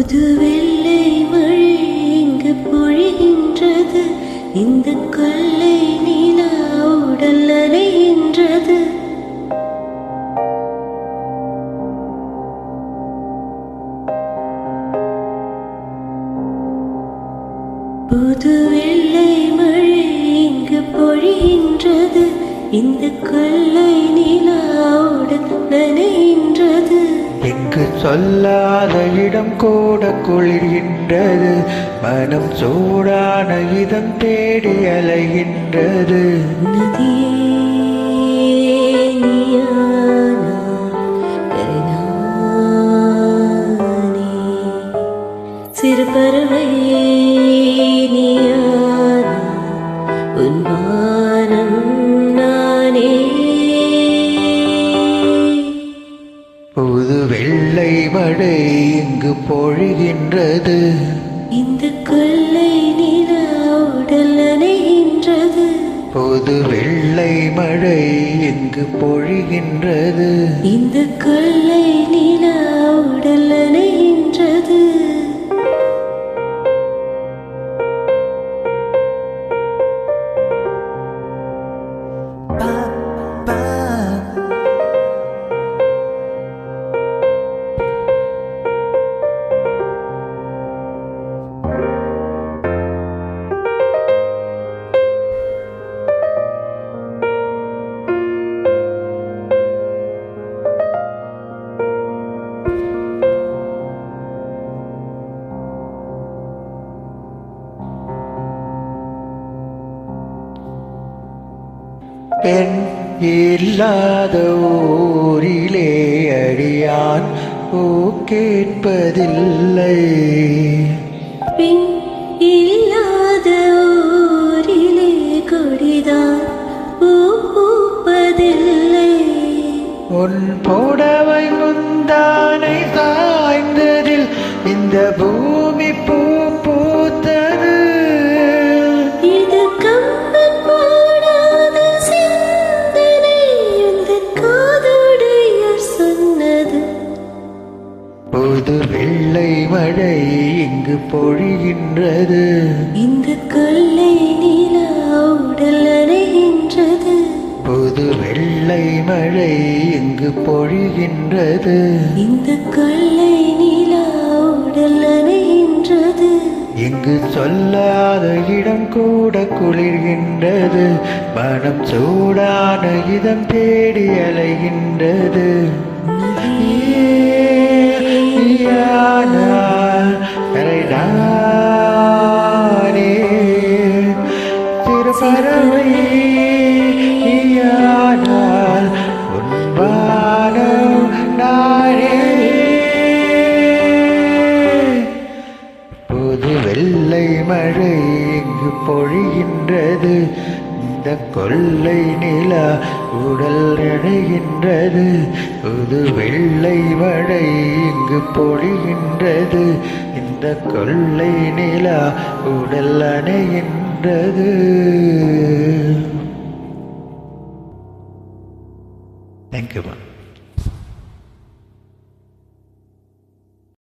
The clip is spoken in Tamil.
புது வெள்ளை மழை இங்கு பொழிகின்றது. இந்த கொள்ளை நிலா உடல் அலைகின்றது. புது வெள்ளை மழை இங்கு பொழிகின்றது. இந்த கொள்ளை நிலா உடல் நனைகின்றது. எங்கு சொல்லாத இடம் கூட குளிர்கின்றது. மனம் சூடான இதம் தேடி அலைகின்றது. சிறு பறவை நீயானா, உன் வானம் நானே. புது வெள்ளை மழை இங்கு பொழிகின்றது. இந்த கொள்ளை நிலா உடல் நனைகின்றது. புது வெள்ளை மழை இங்கு பொழிகின்றது. இந்த கொள்ளை நிலா உடல் நனைகின்றது. பெண் இல்லாத ஊரிலே அடியான் பூ கேட்பதில்லை. பெண் இல்லாத ஊரிலே கொடிதான் பூ பூப்பதில்லை. உன் புடவை முந்தானை சாய்ந்ததில் இந்த பூமி பூ பூத்தது. இது கம்பன் போடாத சிந்தனை, இந்த காதோடையார் சொன்னது. புது வெள்ளை மழை இங்கு பொழிகின்றது. இந்த கொள்ளை நிலா உடல் நனைகின்றது. புது வெள்ளை மழை இங்கு பொழிகின்றது. இந்த கொள்ளை நிலா உடல் நனைகின்றது. இங்கு சொல்லாத இடம் கூட குளிர்கின்றது. மனம் சூடான இதம் தேடி அலைகின்றது. சிறு பறவை நீயானால் உன் வானம் நானே. புது வெள்ளை மழை இங்கு பொழிகின்றது. இந்த கொள்ளை நிலா உடல் நனைகின்றது. புது வெள்ளை மழை இங்கு பொழிகின்றது. இந்த கொள்ளை நிலா உடல் நனைகின்றது. Thank you.